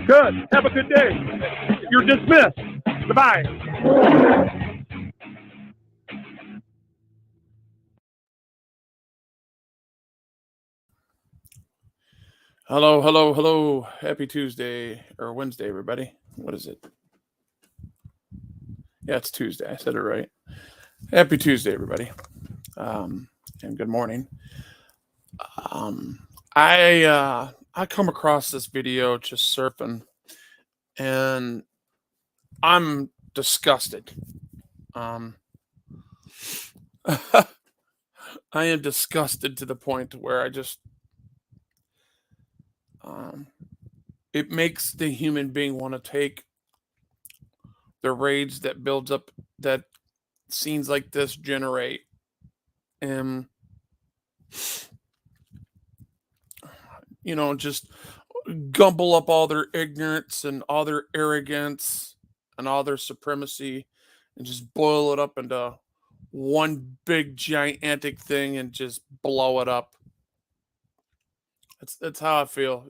Good. Have a good day. You're dismissed. Goodbye. Hello, hello, hello. Happy Tuesday or Wednesday, everybody. What is it? Yeah, it's Tuesday. I said it right. Happy Tuesday, everybody. And good morning. I come across this video just surfing, and I'm disgusted. I am disgusted to the point where I just it makes the human being want to take the rage that builds up that scenes like this generate and just gumble up all their ignorance and all their arrogance and all their supremacy and just boil it up into one big gigantic thing and just blow it up. That's how I feel.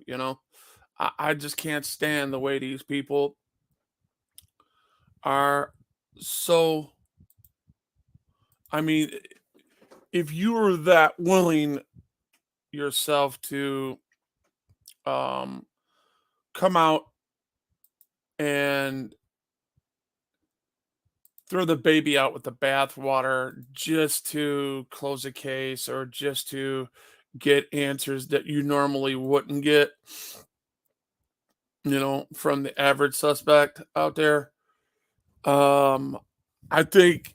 I just can't stand the way these people are so. I mean, if you were that willing yourself to come out and throw the baby out with the bathwater just to close a case or just to get answers that you normally wouldn't get, from the average suspect out there. I think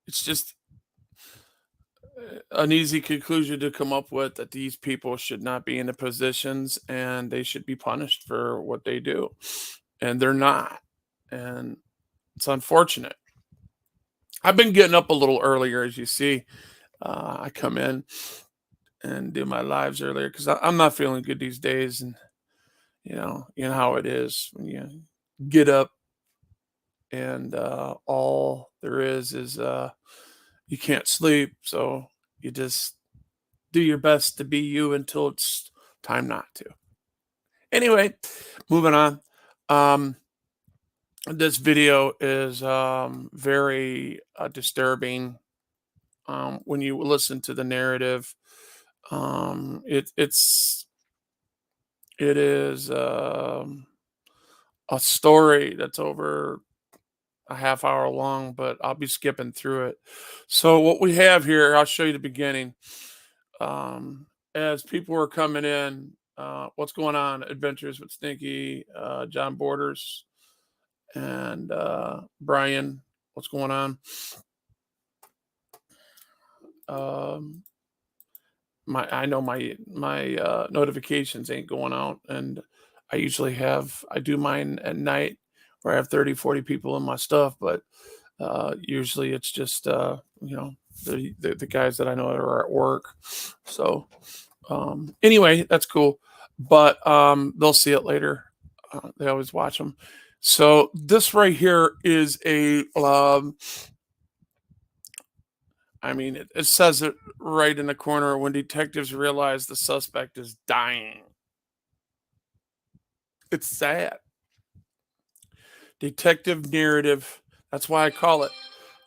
it's just an easy conclusion to come up with that these people should not be in the positions and they should be punished for what they do. And they're not. And it's unfortunate. I've been getting up a little earlier, as you see. I come in and do my lives earlier because I'm not feeling good these days. And, you know how it is when you get up and all there is you can't sleep. So you just do your best to be you until it's time not to. Anyway, moving on. This video is very disturbing. When you listen to the narrative, it is a story that's over a half hour long, but I'll be skipping through it. So what we have here, I'll show you the beginning. As people are coming in, what's going on? Adventures with Stinky, John Borders, and Brian. What's going on? I know my notifications ain't going out, and I do mine at night where I have 30, 40 people in my stuff, but usually it's just the guys that I know that are at work. So anyway, that's cool, but they'll see it later. They always watch them. So this right here is a it says it right in the corner: when detectives realize the suspect is dying. It's sad. Detective narrative. That's why I call it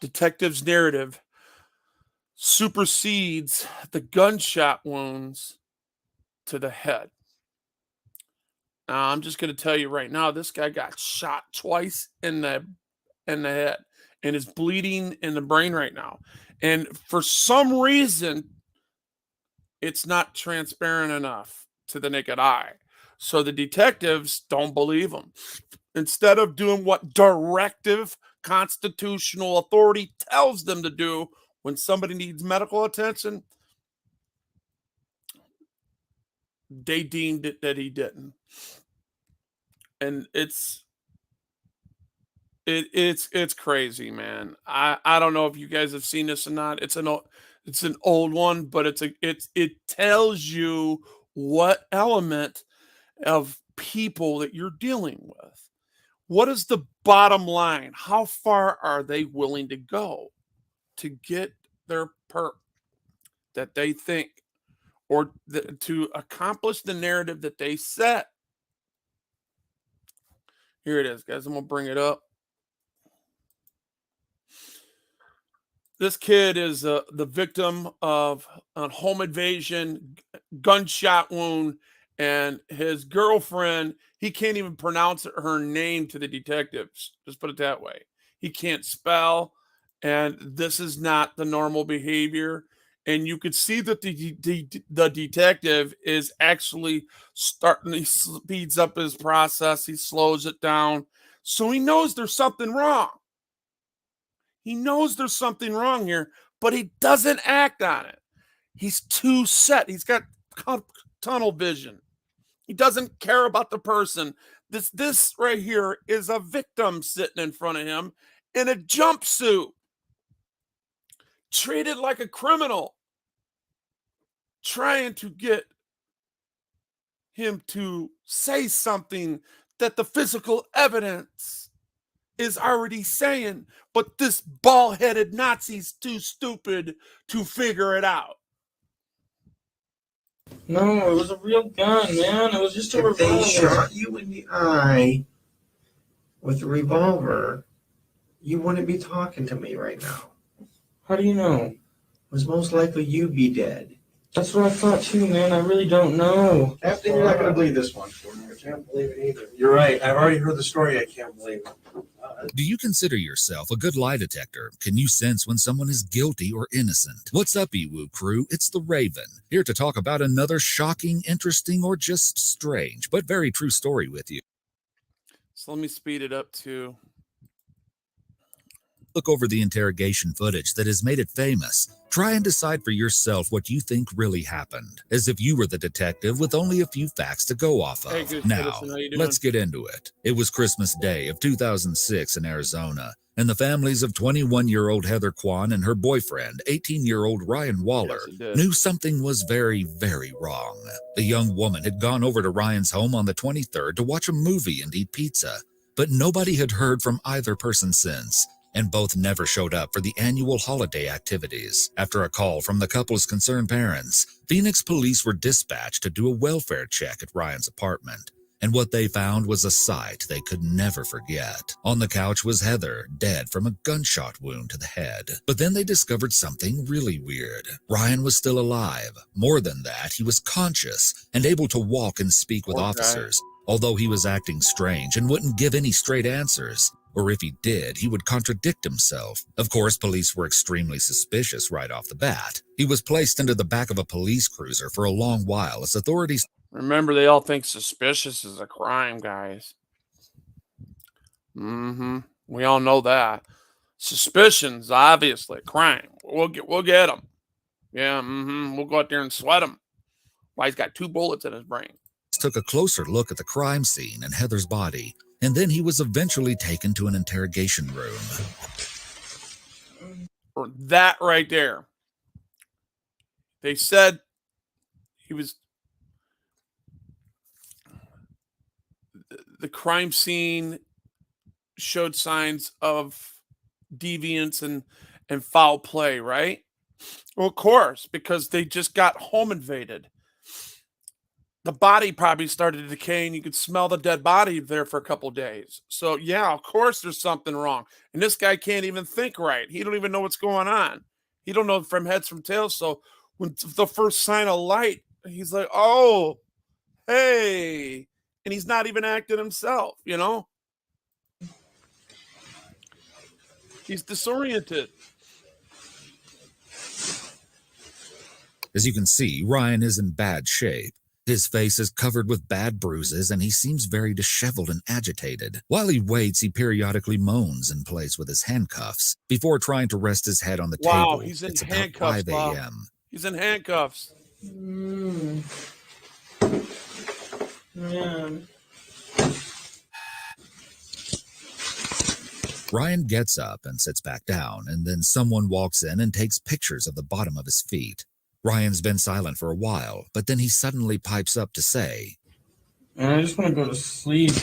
detective's narrative supersedes the gunshot wounds to the head. Now, I'm just going to tell you right now, this guy got shot twice in the head and is bleeding in the brain right now. And for some reason, it's not transparent enough to the naked eye. So the detectives don't believe him. Instead of doing what directive constitutional authority tells them to do when somebody needs medical attention, they deemed it that he didn't. And it's crazy, man. I don't know if you guys have seen this or not. It's an old one, but it tells you what element of people that you're dealing with. What is the bottom line? How far are they willing to go to get their perk that they think or to accomplish the narrative that they set. Here it is, guys. I'm going to bring it up. This kid is the victim of a home invasion, gunshot wound, and his girlfriend, he can't even pronounce her name to the detectives. Just put it that way. He can't spell, and this is not the normal behavior. And you could see that the detective is actually starting, he speeds up his process, he slows it down. So he knows there's something wrong. He knows there's something wrong here, but he doesn't act on it. He's too set. He's got tunnel vision. He doesn't care about the person. This right here is a victim sitting in front of him in a jumpsuit, treated like a criminal, trying to get him to say something that the physical evidence is already saying, but this bald-headed Nazi's too stupid to figure it out. No, it was a real gun, man. It was just a revolver. If they shot you in the eye with a revolver, you wouldn't be talking to me right now. How do you know? It was most likely you'd be dead. That's what I thought too, man. I really don't know. Captain, you're not going to believe this one. I can't believe it either. You're right. I've already heard the story. I can't believe it. Do you consider yourself a good lie detector? Can you sense when someone is guilty or innocent? What's up, EWU crew? It's the Raven, here to talk about another shocking, interesting, or just strange, but very true story with you. So let me speed it up to... Look over the interrogation footage that has made it famous. Try and decide for yourself what you think really happened, as if you were the detective with only a few facts to go off of. Hey, now, let's get into it. It was Christmas Day of 2006 in Arizona, and the families of 21-year-old Heather Kwan and her boyfriend, 18-year-old Ryan Waller, knew something was very, very wrong. The young woman had gone over to Ryan's home on the 23rd to watch a movie and eat pizza, but nobody had heard from either person since, and both never showed up for the annual holiday activities. After a call from the couple's concerned parents, Phoenix police were dispatched to do a welfare check at Ryan's apartment, and what they found was a sight they could never forget. On the couch was Heather, dead from a gunshot wound to the head. But then they discovered something really weird. Ryan was still alive. More than that, he was conscious and able to walk and speak with officers, although he was acting strange and wouldn't give any straight answers. Or if he did, he would contradict himself. Of course, police were extremely suspicious right off the bat. He was placed into the back of a police cruiser for a long while as authorities... Remember, they all think suspicious is a crime, guys. We all know that. Suspicion's obviously a crime. We'll get them. Yeah, we'll go out there and sweat him. Why, he's got 2 bullets in his brain. Took a closer look at the crime scene and Heather's body, and then he was eventually taken to an interrogation room. Or that right there. They said he was... The crime scene showed signs of deviance and foul play, right? Well, of course, because they just got home invaded. The body probably started to decay, and you could smell the dead body there for a couple of days. So, yeah, of course there's something wrong. And this guy can't even think right. He don't even know what's going on. He don't know from heads from tails. So when the first sign of light, he's like, oh, hey. And he's not even acting himself, you know? He's disoriented. As you can see, Ryan is in bad shape. His face is covered with bad bruises, and he seems very disheveled and agitated. While he waits, he periodically moans and plays with his handcuffs before trying to rest his head on the table. Wow, he's in it's handcuffs, about 5 a.m. He's in handcuffs. Man. Ryan gets up and sits back down, and then someone walks in and takes pictures of the bottom of his feet. Ryan's been silent for a while, but then he suddenly pipes up to say, I just want to go to sleep.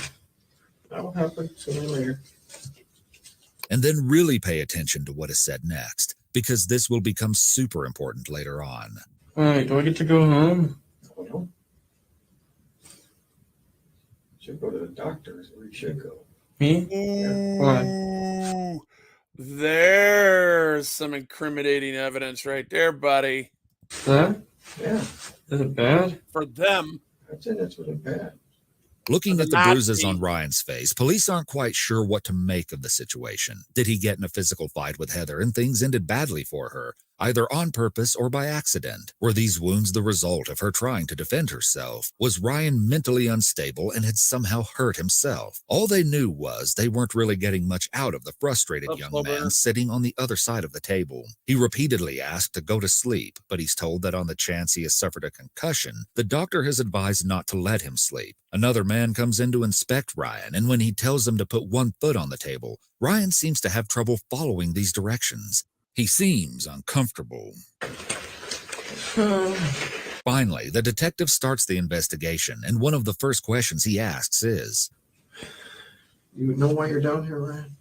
That'll happen sooner or later. And then really pay attention to what is said next, because this will become super important later on. Alright, do I get to go home? Oh, no. Should go to the doctor is where you should go. Me? Why? Ooh, there's some incriminating evidence right there, buddy. That? Yeah, Is it bad? For them, that's really bad. Looking the at the bruises Nazi. on Ryan's face, police aren't quite sure what to make of the situation. Did he get in a physical fight with Heather and things ended badly for her, either on purpose or by accident? Were these wounds the result of her trying to defend herself? Was Ryan mentally unstable and had somehow hurt himself? All they knew was they weren't really getting much out of the frustrated Up, young slow man burner. sitting on the other side of the table. He repeatedly asked to go to sleep, but he's told that on the chance he has suffered a concussion, the doctor has advised not to let him sleep. Another man comes in to inspect Ryan, and when he tells him to put one foot on the table, Ryan seems to have trouble following these directions. He seems uncomfortable. Finally, the detective starts the investigation, and one of the first questions he asks is, You know why you're down here, Ryan?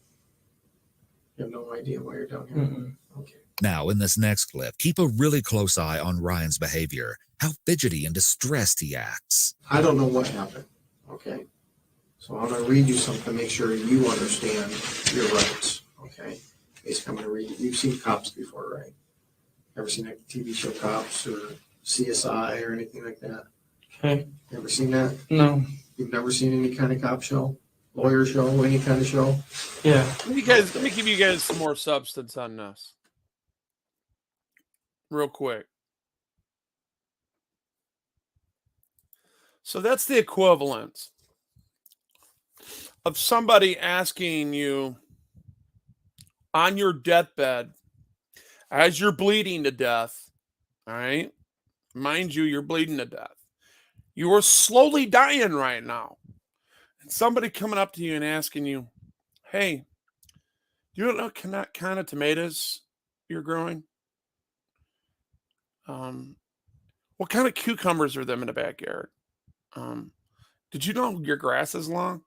You have no idea why you're down here? Mm-mm. Okay. Now, in this next clip, keep a really close eye on Ryan's behavior, how fidgety and distressed he acts. I don't know what happened, okay? So I'm going to read you something to make sure you understand your rights, okay? Basically, I'm going to read you. You've seen Cops before, right? Ever seen like the TV show Cops or CSI or anything like that? Okay. Ever seen that? No. You've never seen any kind of cop show? Lawyer show? Any kind of show? Yeah. let me give you guys some more substance on this. Real quick. So that's the equivalent of somebody asking you on your deathbed as you're bleeding to death, all right? Mind you, you're bleeding to death. You are slowly dying right now. And somebody coming up to you and asking you, hey, do you know what kind of tomatoes you're growing? What kind of cucumbers are them in the backyard? Did you know your grass is long?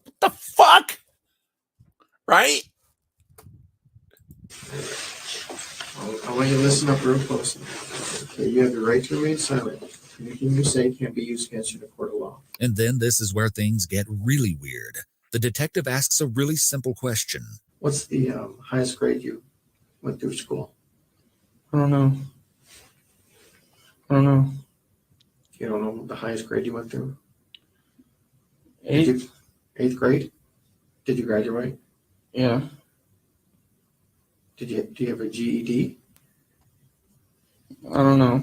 What the fuck? Right? I want you to listen up real closely. Okay, you have the right to remain silent. Anything you say can't be used against you in a court of law. And then this is where things get really weird. The detective asks a really simple question. What's the highest grade you went through school? I don't know. You don't know the highest grade you went through? 8? Eighth grade? Did you graduate? Yeah. Do you have a GED? I don't know.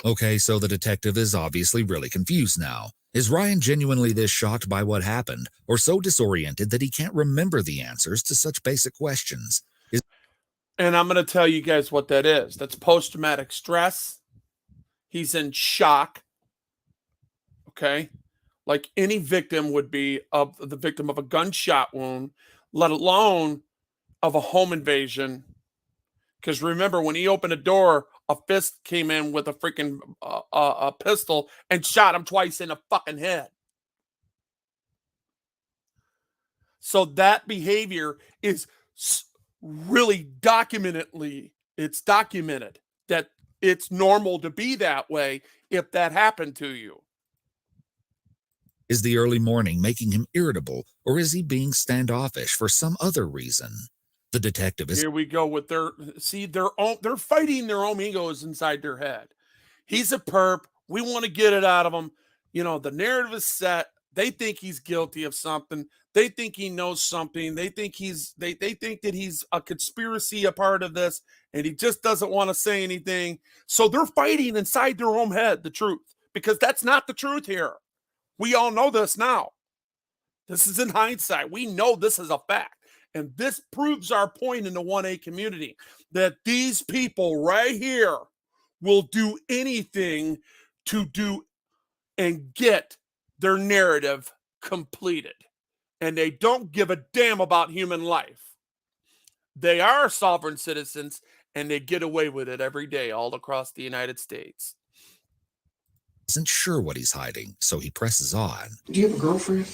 Okay, so the detective is obviously really confused now. Is Ryan genuinely this shocked by what happened, or so disoriented that he can't remember the answers to such basic questions? And I'm going to tell you guys what that is. That's post-traumatic stress. He's in shock. Okay? Like any victim would be of the victim of a gunshot wound, let alone of a home invasion. Because remember, when he opened a door, a fist came in with a freaking a pistol and shot him twice in the fucking head. So that behavior is really it's documented that it's normal to be that way if that happened to you. Is the early morning making him irritable, or is he being standoffish for some other reason? The detective is Here we go with they're fighting their own egos inside their head. He's a perp. We want to get it out of him. You know, the narrative is set. They think he's guilty of something. They think he knows something. They think they think that he's a conspiracy, a part of this, and he just doesn't want to say anything. So they're fighting inside their own head the truth, because that's not the truth here. We all know this now. This is in hindsight. We know this is a fact. And this proves our point in the 1A community, that these people right here will do anything to do and get their narrative completed. And they don't give a damn about human life. They are sovereign citizens, and they get away with it every day all across the United States. isn't sure what he's hiding, so he presses on. Do you have a girlfriend?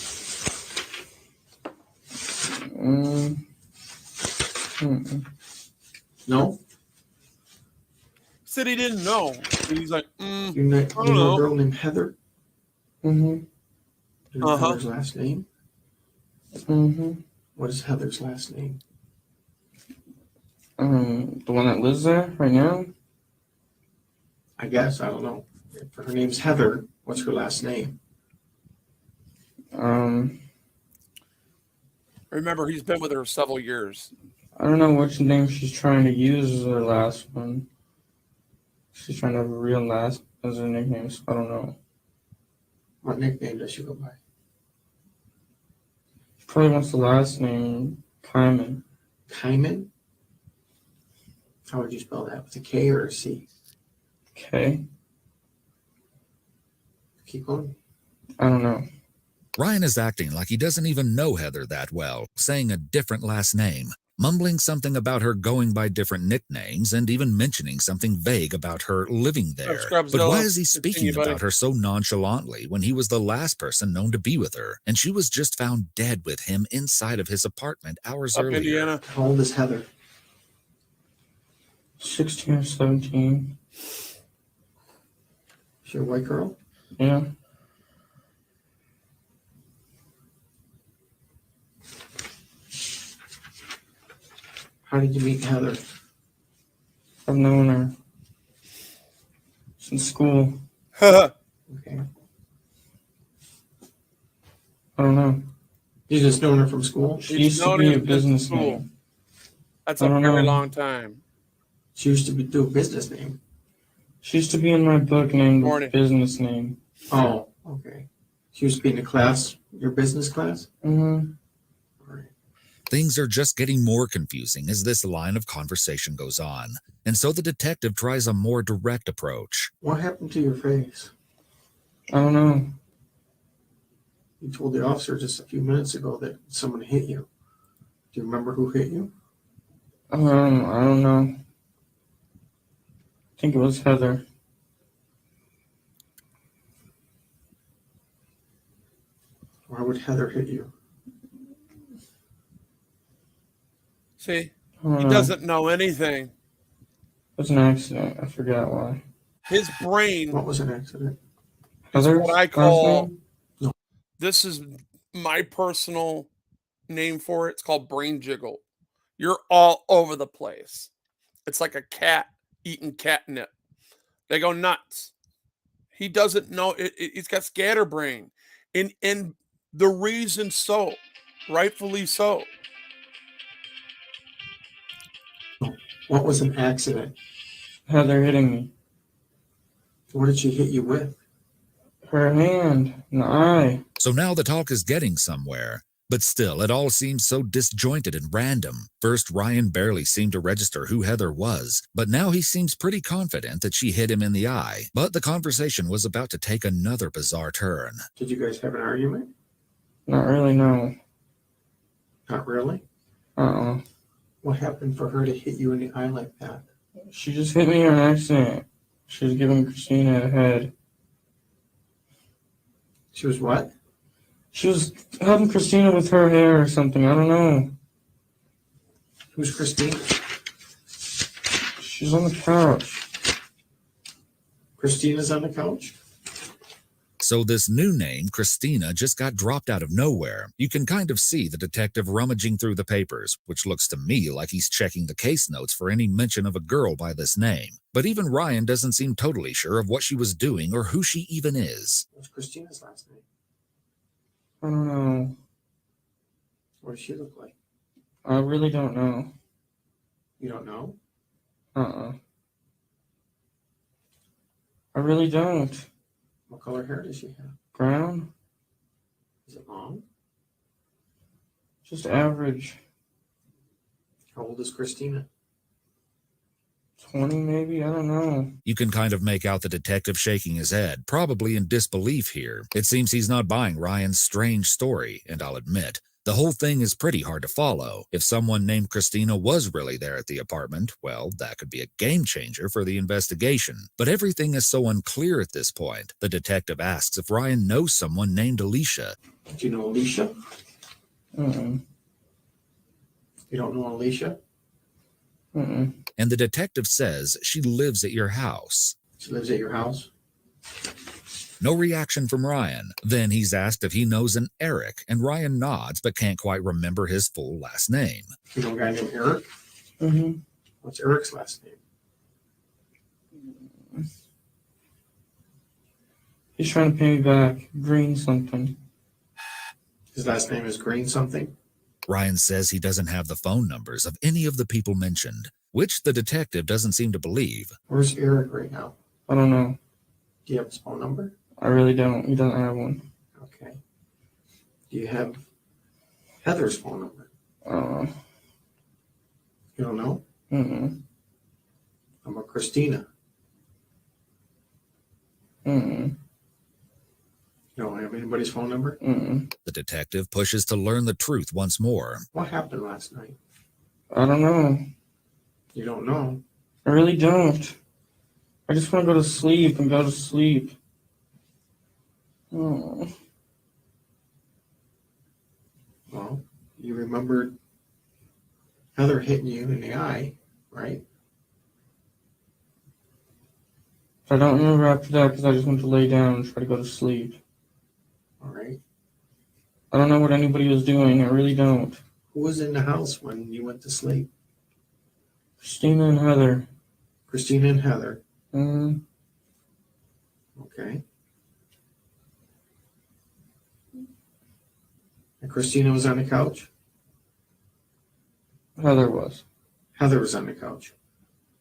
No? Said he didn't know. And he's like, You know, I you don't know know. a girl named Heather? Mm-hmm. Do you know Uh-huh. Heather's last name? Mm-hmm. What is Heather's last name? The one that lives there right now? I guess, I don't know. If her name's Heather, what's her last name? Remember, he's been with her several years. I don't know which name she's trying to use as her last one. She's trying to have a real last as her nickname, so I don't know. What nickname does she go by? She probably wants the last name, Kyman. Kyman? How would you spell that? With a K or a C? K? Keep going. I don't know. Ryan is acting like he doesn't even know Heather that well, saying a different last name, mumbling something about her going by different nicknames, and even mentioning something vague about her living there. Scrubzilla. But why is he Continue, speaking buddy. about her so nonchalantly when he was the last person known to be with her, and she was just found dead with him inside of his apartment hours Up earlier? Indiana. How old is Heather? 16 or 17. She a white girl? Yeah. How did you meet Heather? I've known her since school. Okay. I don't know. You just known her from school? She He's used to known be him a since business school. name. That's I a don't very know. long time. She used to do a business name. She used to be in my book named Morning. business name. Oh, okay. She used to be in the class, your business class? Mm-hmm. All right. Things are just getting more confusing as this line of conversation goes on, and so the detective tries a more direct approach. What happened to your face? I don't know. You told the officer just a few minutes ago that someone hit you. Do you remember who hit you? I don't know. I think it was Heather. Why would Heather hit you? See, I don't he know. doesn't know anything. It was an accident. I forgot why. His brain What was an accident? is Heather's what I last call, name? this is my personal name for it. It's called brain jiggle. You're all over the place. It's like a cat eating catnip. They go nuts. He doesn't know. He's got scatterbrain. And the reason so, rightfully so. What was an accident? Heather hitting me. What did she hit you with? Her hand in the eye. So now the talk is getting somewhere, but still it all seems so disjointed and random. First, Ryan barely seemed to register who Heather was, but now he seems pretty confident that she hit him in the eye. But the conversation was about to take another bizarre turn. Did you guys have an argument? Not really, no. Not really. Uh-uh. What happened for her to hit you in the eye like that? She just hit me on accident. She was giving Christina a head. She was what? She was helping Christina with her hair or something. I don't know. Who's Christine? She's on the couch. Christina's on the couch? So this new name, Christina, just got dropped out of nowhere. You can kind of see the detective rummaging through the papers, which looks to me like he's checking the case notes for any mention of a girl by this name. But even Ryan doesn't seem totally sure of what she was doing or who she even is. What's Christina's last name? I don't know. What does she look like? I really don't know. You don't know? Uh-uh. I really don't. What color hair does she have? Brown? Is it long? Just average. How old is Christina? 20 maybe? I don't know. You can kind of make out the detective shaking his head, probably in disbelief here. It seems he's not buying Ryan's strange story, and I'll admit, the whole thing is pretty hard to follow. If someone named Christina was really there at the apartment, well, that could be a game changer for the investigation. But everything is so unclear at this point. The detective asks if Ryan knows someone named Alicia. Do you know Alicia? Mm-mm. You don't know Alicia? Mm-mm. and the detective says she lives at your house. She lives at your house? No reaction from Ryan. Then he's asked if he knows an Eric, and Ryan nods but can't quite remember his full last name. You know a guy named Eric? Mm-hmm. What's Eric's last name? He's trying to pay me back. Green something. His last name is Green something? Ryan says he doesn't have the phone numbers of any of the people mentioned, which the detective doesn't seem to believe. Where's Eric right now? I don't know. Do you have his phone number? I really don't. He doesn't have one. Okay. Do you have Heather's phone number? You don't know? Mm-mm. How about Christina? Mm-mm. You don't have anybody's phone number? Mm-mm. The detective pushes to learn the truth once more. What happened last night? I don't know. You don't know? I really don't. I just want to go to sleep and go to sleep. Oh. Well, you remembered Heather hitting you in the eye, right? I don't remember after that because I just went to lay down and try to go to sleep. All right. I don't know what anybody was doing. I really don't. Who was in the house when you went to sleep? Christina and Heather. Christina and Heather. Mm-hmm. Okay. And Christina was on the couch? Heather was. Heather was on the couch.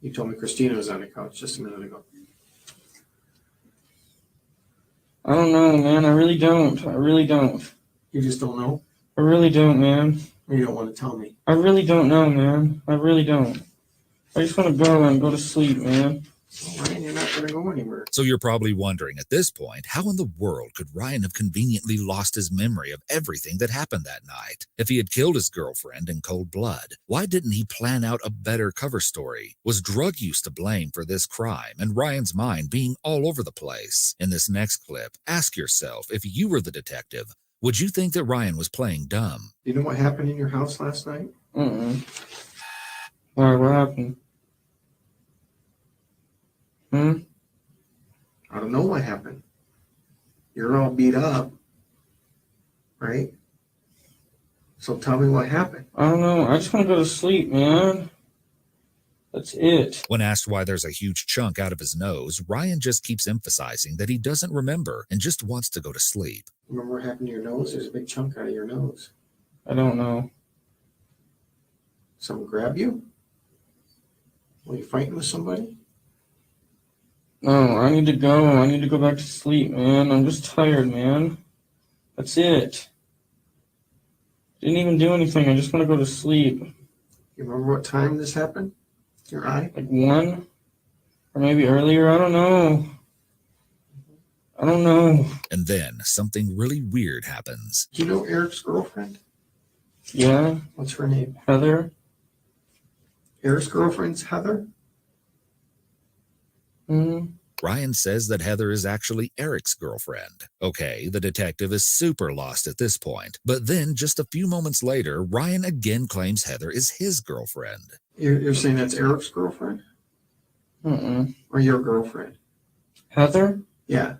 You told me Christina was on the couch just a minute ago. I don't know, man. I really don't. I really don't. You just don't know? I really don't, man. Or you don't want to tell me? I really don't know, man. I really don't. I just want to go and go to sleep, man. Well, Ryan, you're not going to go anywhere. So you're probably wondering at this point, how in the world could Ryan have conveniently lost his memory of everything that happened that night? If he had killed his girlfriend in cold blood, why didn't he plan out a better cover story? Was drug use to blame for this crime and Ryan's mind being all over the place? In this next clip, ask yourself, if you were the detective, would you think that Ryan was playing dumb? You know what happened in your house last night? Mm-mm. Why, what happened? I don't know what happened. You're all beat up, right? So tell me what happened. I don't know. I just want to go to sleep, man. That's it. When asked why there's a huge chunk out of his nose, Ryan just keeps emphasizing that he doesn't remember and just wants to go to sleep. Remember what happened to your nose? There's a big chunk out of your nose. I don't know. Someone grab you? Were you fighting with somebody? No, I need to go. I need to go back to sleep, man. I'm just tired, man. That's it. Didn't even do anything. I just want to go to sleep. You remember what time this happened? Your eye? Like 1? Or maybe earlier? I don't know. I don't know. And then something really weird happens. Do you know Eric's girlfriend? Yeah? What's her name? Heather? Eric's girlfriend's Heather? Mm-hmm. Ryan says that Heather is actually Eric's girlfriend. Okay, the detective is super lost at this point. But then, just a few moments later, Ryan again claims Heather is his girlfriend. You're saying that's Eric's girlfriend? Mm-mm. Or your girlfriend? Heather? Yeah.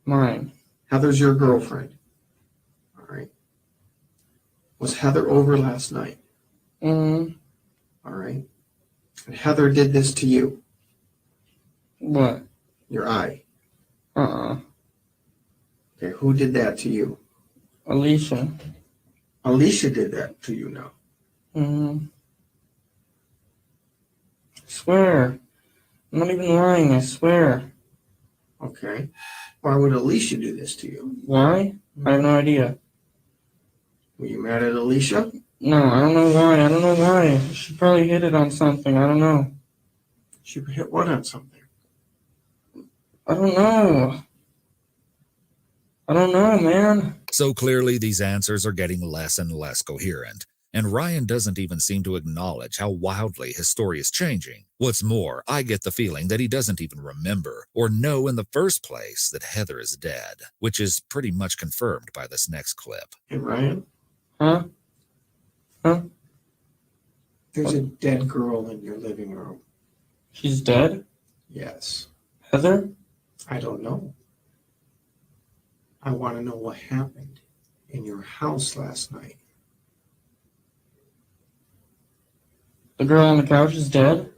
Mine. Heather's your girlfriend. All right. Was Heather over last night? Mm-hmm. All right. And Heather did this to you. What? Your eye. Uh-uh. Okay, who did that to you? Alicia. Alicia did that to you now. Mm-hmm. I swear. I'm not even lying, I swear. Okay. Why would Alicia do this to you? Why? I have no idea. Were you mad at Alicia? No, I don't know why. I don't know why. She probably hit it on something. I don't know. She hit what on something? I don't know. I don't know, man. So clearly these answers are getting less and less coherent, and Ryan doesn't even seem to acknowledge how wildly his story is changing. What's more, I get the feeling that he doesn't even remember or know in the first place that Heather is dead, which is pretty much confirmed by this next clip. Hey, Ryan? Huh? There's a dead girl in your living room. She's dead? Yes. Heather? I don't know. I want to know what happened in your house last night. The girl on the couch is dead?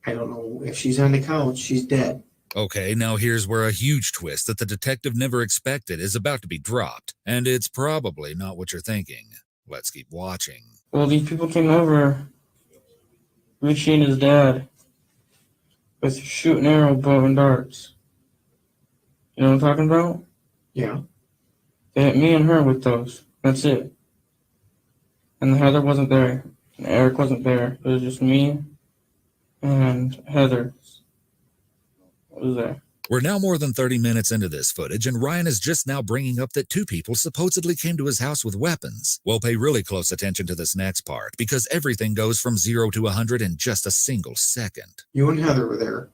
I don't know if she's on the couch. She's dead. Okay, now here's where a huge twist that the detective never expected is about to be dropped, and it's probably not what you're thinking. Let's keep watching. Well, these people came over. Richie and his dad. With shoot and arrow, bow and darts. You know what I'm talking about? Yeah. They hit me and her with those. That's it. And Heather wasn't there. And Eric wasn't there. It was just me and Heather was there. We're now more than 30 minutes into this footage, and Ryan is just now bringing up that 2 people supposedly came to his house with weapons. Well, pay really close attention to this next part, because everything goes from 0 to 100 in just a single second. You and Heather were there.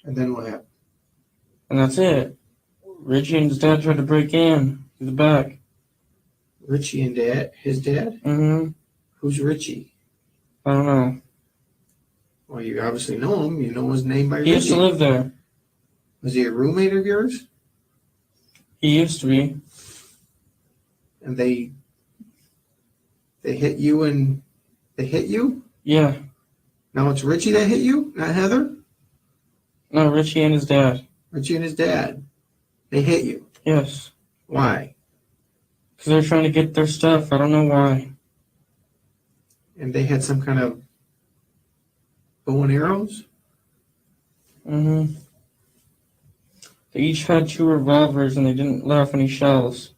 And then what happened? And that's it. Richie and his dad tried to break in through the back. Richie and dad? His dad? Mm-hmm. Who's Richie? I don't know. Well, you obviously know him. You know his name by Richie. He used to live there. Was he a roommate of yours? He used to be. And they hit you and they hit you? Yeah. Now it's Richie that hit you, not Heather? No, Richie and his dad. Richie and his dad. They hit you. Yes. Why? Because they're trying to get their stuff. I don't know why. And they had some kind of bow and arrows? Mm-hmm. They each had 2 revolvers and they didn't let off any shells.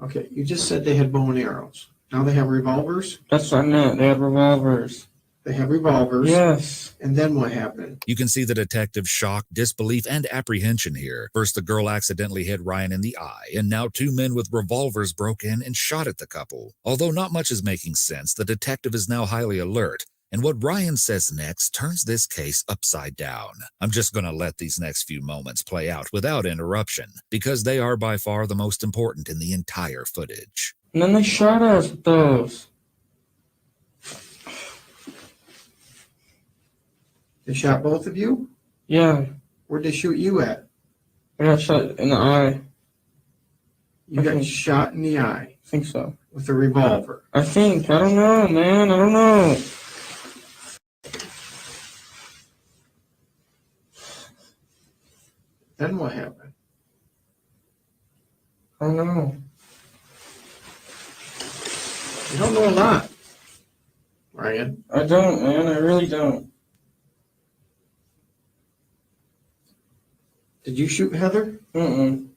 Okay, you just said they had bow and arrows. Now they have revolvers? That's what I meant. They had revolvers. They have revolvers. Yes. And then what happened? You can see the detective's shock, disbelief, and apprehension here. First, the girl accidentally hit Ryan in the eye, and now 2 men with revolvers broke in and shot at the couple. Although not much is making sense, the detective is now highly alert, and what Ryan says next turns this case upside down. I'm just going to let these next few moments play out without interruption, because they are by far the most important in the entire footage. And then they shot us with those. They shot both of you? Yeah. Where'd they shoot you at? I got shot in the eye. You got shot in the eye I think so. with a revolver. I think. I don't know, man. I don't know. Then what happened? I don't know. You don't know a lot, Ryan. I don't, man. I really don't. Did you shoot Heather? Mm-mm.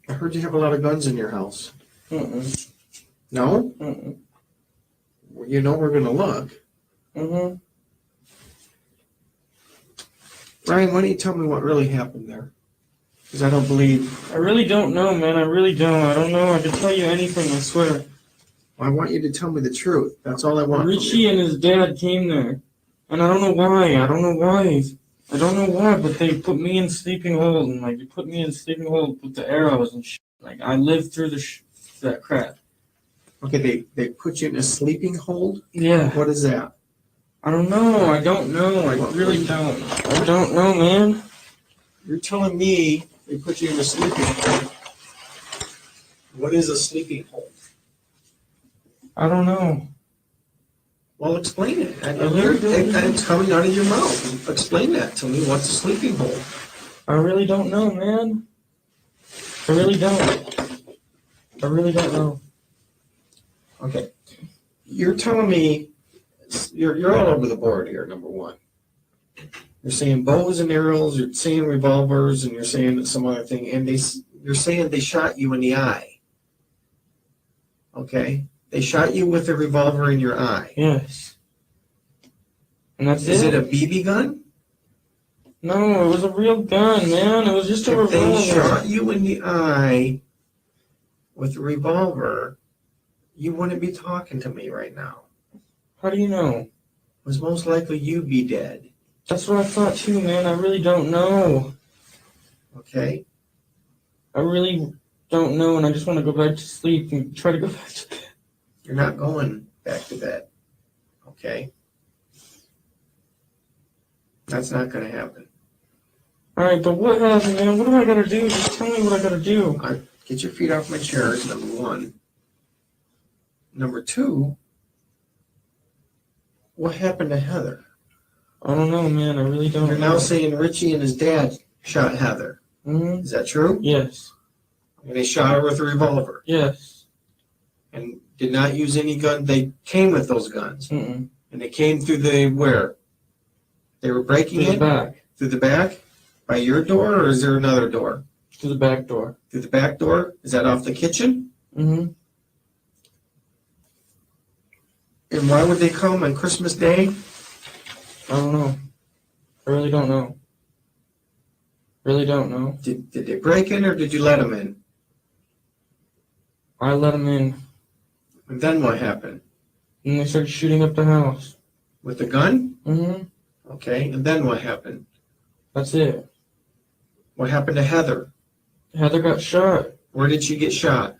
I heard you have a lot of guns in your house. Mm-mm. No? Mm-mm. Well, you know we're going to look. Mm-hmm. Ryan, why don't you tell me what really happened there? Because I don't believe... I really don't know, man. I really don't. I don't know. I can tell you anything, I swear. I want you to tell me the truth. That's all I want from Richie you. and his dad came there. And I don't know why. I don't know why, but they put me in sleeping hold. And, like, they put me in sleeping hold with the arrows and shit. Like, I lived through that crap. Okay, they put you in a sleeping hold? Yeah. What is that? I don't know. I don't know. I really don't. I don't know, man. You're telling me they put you in a sleeping hold. What is a sleeping hold? I don't know. Well, explain it. really don't know. It's coming out of your mouth. Explain that to me. What's a sleeping hold? I really don't know, man. I really don't. I really don't know. Okay. You're telling me you're all over the board here, number one. You're saying bows and arrows, you're saying revolvers, and you're saying some other thing, and you're saying they shot you in the eye. Okay? They shot you with a revolver in your eye. Yes. And that's Is it it. a BB gun? No, it was a real gun, man. It was just a If they revolver. shot you in the eye with a revolver, you wouldn't be talking to me right now. How do you know? It was most likely you'd be dead. That's what I thought too, man. I really don't know. Okay? I really don't know, and I just want to go back to sleep and try to go back to bed. You're not going back to bed. Okay? That's not going to happen. Alright, but what happened, man? What do I gotta do? Just tell me what I gotta do. Get your feet off my chair is number one. Number two, what happened to Heather? I don't know, man. I really don't You're know. now saying Richie and his dad shot Heather. Mm-hmm. Is that true? Yes. And they shot her with a revolver. Yes. And did not use any gun. They came with those guns. Mm-mm. And they came through the where? They were breaking Through in? the back. Through the back? By your door, or is there another door? Through the back door. Through the back door? Is that off the kitchen? Mm-hmm. And why would they come on Christmas Day? I don't know. I really don't know. Really don't know. Did they break in, or did you let them in? I let them in, And then what happened? and they started shooting up the house. With the gun? Mm-hmm. Okay, and then what happened? That's it. What happened to Heather? Heather got shot Where did she get shot?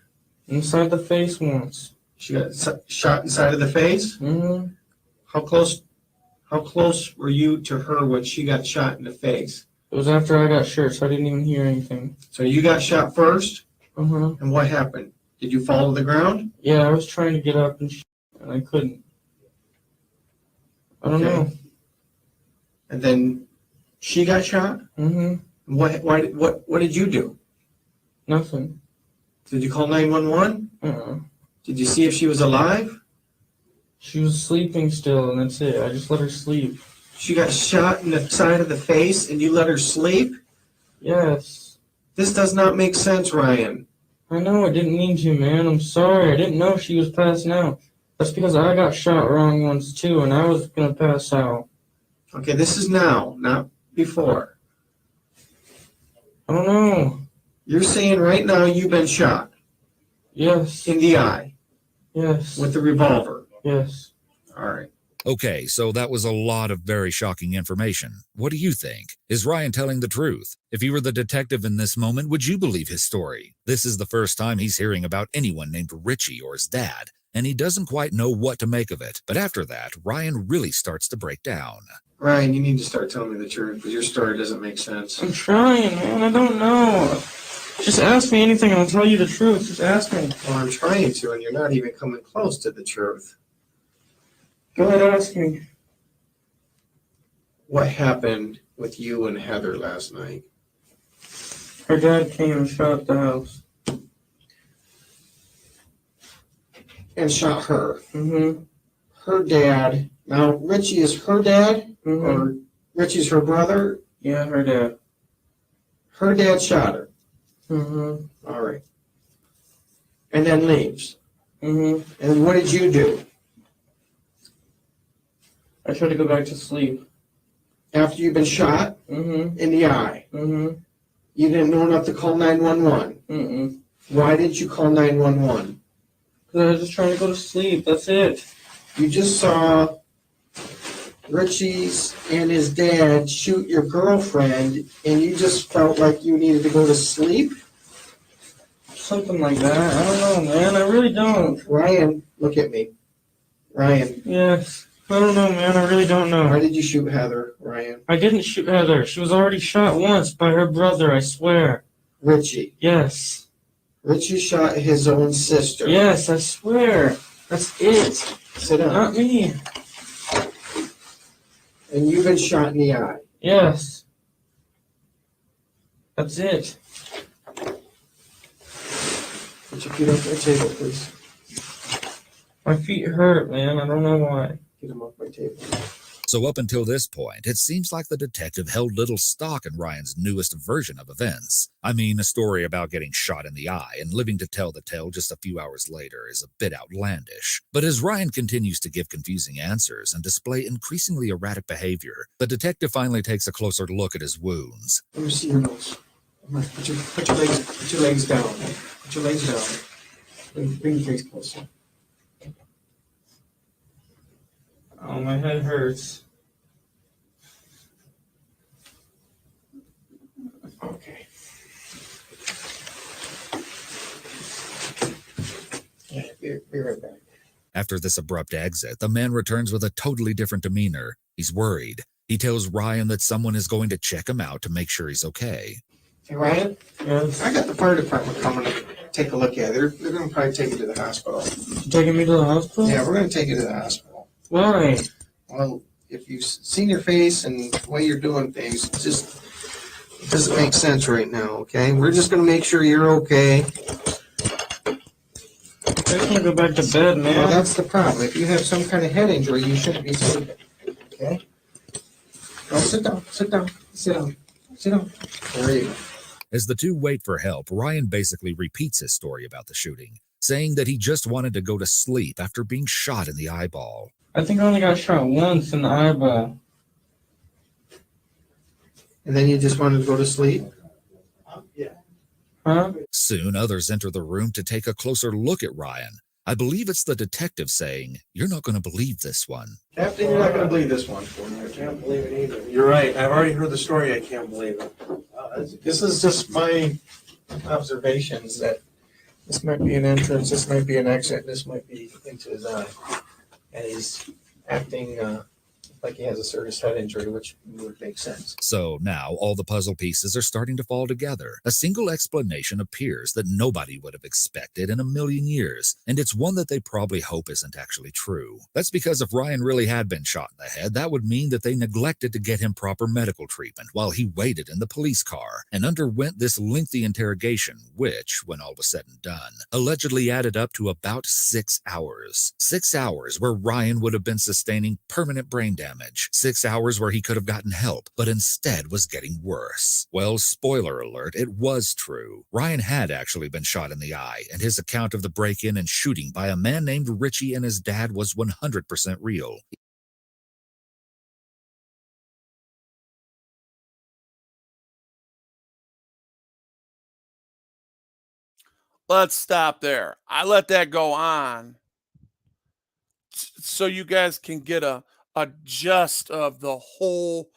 inside the face once. She got shot inside of the face? Mm-hmm. How close were you to her when she got shot in the face? It was after I got shot, so I didn't even hear anything. So you got shot first, Uh-huh. and what happened? Did you fall to the ground? Yeah, I was trying to get up and I couldn't. I don't Okay. know. And then she got shot? Mm-hmm. What did you do? Nothing. Did you call 911? Uh-uh. Did you see if she was alive? She was sleeping still, and that's it. I just let her sleep. She got shot in the side of the face, and you let her sleep? Yes. This does not make sense, Ryan. I know, I didn't mean to, man. I'm sorry. I didn't know she was passing out. That's because I got shot wrong once, too, and I was going to pass out. Okay, this is now, not before. I don't know. You're saying right now you've been shot Yes. in the eye Yes. with the revolver. Yes. All right. Okay, so that was a lot of very shocking information. What do you think? Is Ryan telling the truth? If you were the detective in this moment, would you believe his story? This is the first time he's hearing about anyone named Richie or his dad, and he doesn't quite know what to make of it. But after that, Ryan really starts to break down. Ryan, you need to start telling me the truth because your story doesn't make sense. I'm trying, man. I don't know. Just ask me anything and I'll tell you the truth. Just ask me. Well, I'm trying to, and you're not even coming close to the truth. Go ahead, ask me. What happened with you and Heather last night? Her dad came and shot the house. And shot her. Mm-hmm. Her dad. Now, Richie is her dad? Mm-hmm. Or Richie's her brother? Yeah, her dad. Her dad shot her. Mm-hmm. All right. And then leaves. Mm-hmm. And what did you do? I tried to go back to sleep. After you've been shot Mm-hmm. in the eye, Mm-hmm. you didn't know enough to call 911. Mm-mm. Why didn't you call 911? Because I was just trying to go to sleep. That's it. You just saw Richie's and his dad shoot your girlfriend, and you just felt like you needed to go to sleep? Something like that. I don't know, man. I really don't. Ryan, look at me. Ryan, Yes. I don't know, man. I really don't why know. did you shoot Heather, Ryan? I didn't shoot Heather. She was already shot once by her brother, I swear. Richie. Yes. Richie shot his own sister. Yes, I swear. That's it. Sit down. Not me. And you've been shot in the eye. Yes. That's it. Put your feet off my table, please. My feet hurt, man. I don't know why. Get them off my table. So up until this point, it seems like the detective held little stock in Ryan's newest version of events. I mean, a story about getting shot in the eye and living to tell the tale just a few hours later is a bit outlandish. But as Ryan continues to give confusing answers and display increasingly erratic behavior, the detective finally takes a closer look at his wounds. Let me see your nose. Put your legs down. Put your legs down. Bring your face closer. Oh, my head hurts. Okay. Yeah, be right back. After this abrupt exit, the man returns with a totally different demeanor. He's worried. He tells Ryan that someone is going to check him out to make sure he's okay. Hey, Ryan, Yes. I got the fire department coming to take a look at it. They're going to probably take you to the hospital. You taking me to the hospital? Yeah, we're going to take you to the hospital. Why? Well, if you've seen your face and the way you're doing things, it doesn't make sense right now, okay? We're just going to make sure you're okay. I just want to go back to bed, man. Well, that's the problem. If you have some kind of head injury, you shouldn't be sleeping, okay? Well, sit down. There you go. As the two wait for help, Ryan basically repeats his story about the shooting, saying that he just wanted to go to sleep after being shot in the eyeball. I think I only got shot once in the eyeball. And then you just wanted to go to sleep? Huh? Soon, others enter the room to take a closer look at Ryan. I believe it's the detective saying, "You're not going to believe this one." Captain, you're not going to believe this one. I can't believe it either. You're right. I've already heard the story. I can't believe it. This is just my observations that this might be an entrance, this might be an exit, this might be into his eye. And he's acting like he has a serious head injury, which would make sense. So now all the puzzle pieces are starting to fall together. A single explanation appears that nobody would have expected in a million years, and it's one that they probably hope isn't actually true. That's because if Ryan really had been shot in the head, that would mean that they neglected to get him proper medical treatment while he waited in the police car and underwent this lengthy interrogation, which, when all was said and done, allegedly added up to about 6 hours. 6 hours where Ryan would have been sustaining permanent brain damage. 6 hours where he could have gotten help, but instead was getting worse. Well, spoiler alert, it was true. Ryan had actually been shot in the eye, and his account of the break-in and shooting by a man named Richie and his dad was 100% real. Let's stop there. I let that go on so you guys can get a gist of the whole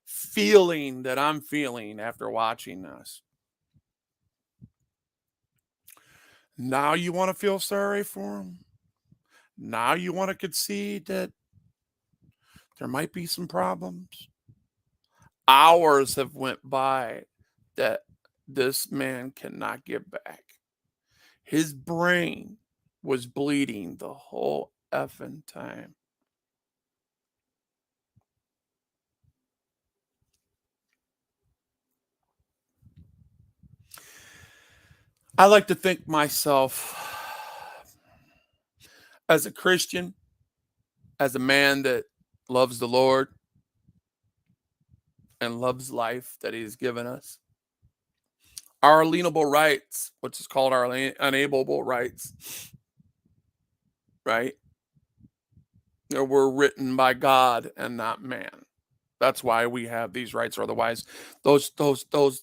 feeling that I'm feeling after watching this. Now you want to feel sorry for him? Now you want to concede that there might be some problems? Hours have went by that this man cannot get back. His brain was bleeding the whole effing time. I like to think myself as a Christian, as a man that loves the Lord and loves life that He's given us. Our alienable rights, which is called our unalienable rights, right? Were written by God and not man. That's why we have these rights, or otherwise those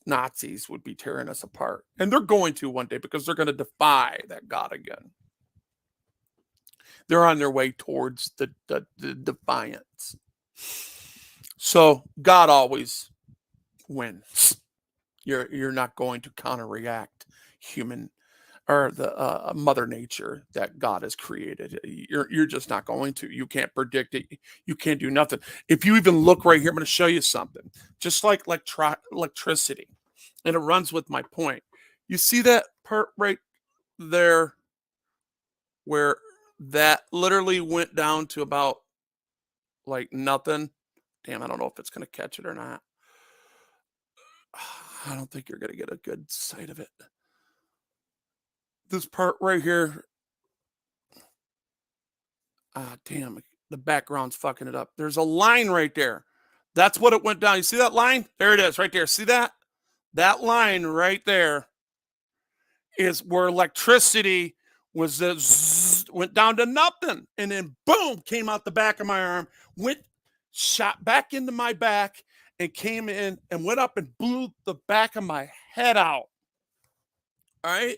Nazis would be tearing us apart. And they're going to one day, because they're going to defy that God again. They're on their way towards the defiance. So God always wins. You're not going to counteract human or the Mother Nature that God has created. You're just not going to. You can't predict it. You can't do nothing. If you even look right here, I'm going to show you something. Just like electricity, and it runs with my point. You see that part right there, where that literally went down to about like nothing. Damn, I don't know if it's going to catch it or not. I don't think you're going to get a good sight of it. This part right here. Damn, the background's fucking it up. There's a line right there. That's what it went down. You see that line? There it is right there. See that? That line right there is where electricity was went down to nothing. And then boom, came out the back of my arm, shot back into my back, and came in and went up and blew the back of my head out. All right?